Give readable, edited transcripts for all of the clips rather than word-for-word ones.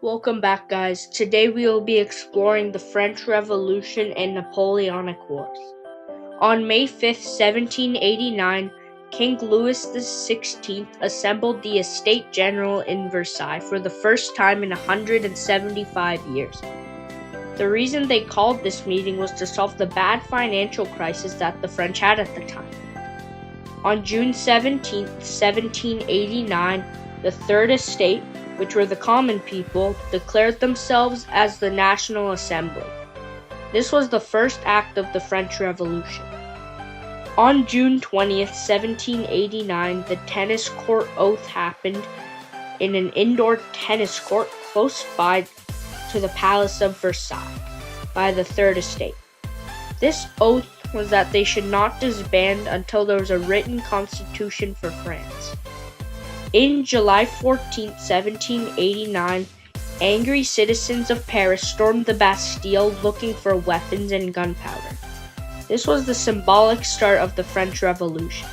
Welcome back, guys. Today we will be exploring the French Revolution and Napoleonic Wars. On May 5th, 1789, King Louis XVI assembled the Estates General in Versailles for the first time in 175 years. The reason they called this meeting was to solve the bad financial crisis that the French had at the time. On June 17th, 1789, the Third Estate, which were the common people, declared themselves as the National Assembly. This was the first act of the French Revolution. On June 20th, 1789, the tennis court oath happened in an indoor tennis court close by to the Palace of Versailles by the Third Estate. This oath was that they should not disband until there was a written constitution for France. In July 14, 1789, angry citizens of Paris stormed the Bastille looking for weapons and gunpowder. This was the symbolic start of the French Revolution.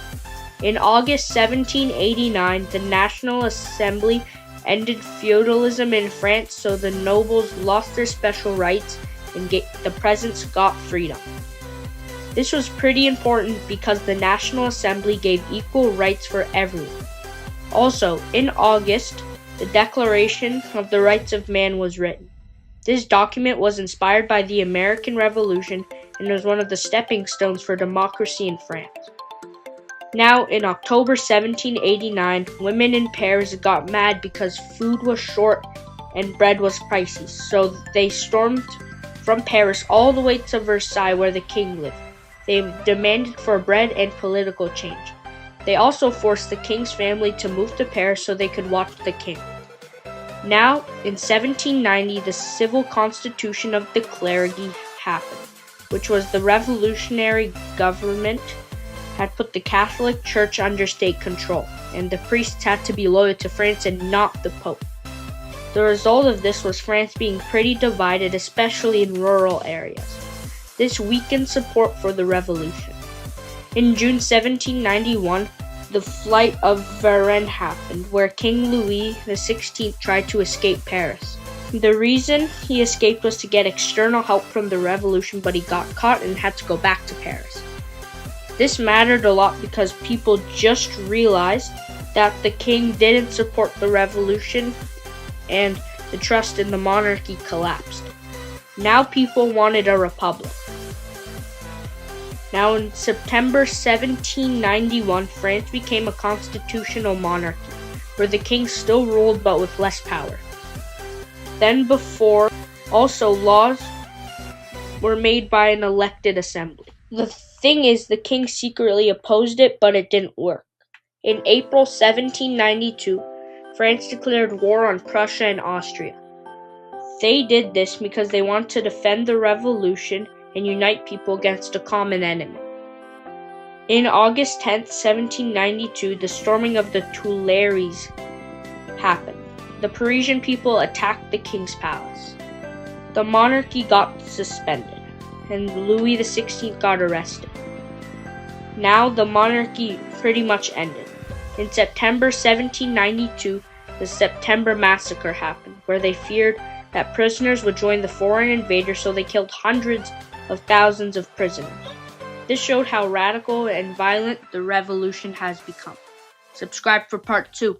In August 1789, the National Assembly ended feudalism in France, so the nobles lost their special rights and the peasants got freedom. This was pretty important because the National Assembly gave equal rights for everyone. Also, in August, the Declaration of the Rights of Man was written. This document was inspired by the American Revolution and was one of the stepping stones for democracy in France. Now, in October 1789, women in Paris got mad because food was short and bread was pricey, so they stormed from Paris all the way to Versailles where the king lived. They demanded for bread and political change. They also forced the king's family to move to Paris so they could watch the king. Now, in 1790, the civil constitution of the clergy happened, which was the revolutionary government had put the Catholic Church under state control, and the priests had to be loyal to France and not the Pope. The result of this was France being pretty divided, especially in rural areas. This weakened support for the revolution. In June 1791, the Flight of Varennes happened, where King Louis XVI tried to escape Paris. The reason he escaped was to get external help from the revolution, but he got caught and had to go back to Paris. This mattered a lot because people just realized that the king didn't support the revolution and the trust in the monarchy collapsed. Now people wanted a republic. Now in September 1791, France became a constitutional monarchy, where the king still ruled but with less power. Then before, also laws were made by an elected assembly. The thing is, the king secretly opposed it, but it didn't work. In April 1792, France declared war on Prussia and Austria. They did this because they wanted to defend the revolution and unite people against a common enemy. In August 10th, 1792, the storming of the Tuileries happened. The Parisian people attacked the king's palace. The monarchy got suspended, and Louis XVI got arrested. Now the monarchy pretty much ended. In September 1792, the September Massacre happened, where they feared that prisoners would join the foreign invaders, so they killed hundreds of thousands of prisoners. This showed how radical and violent the revolution has become. Subscribe for part 2.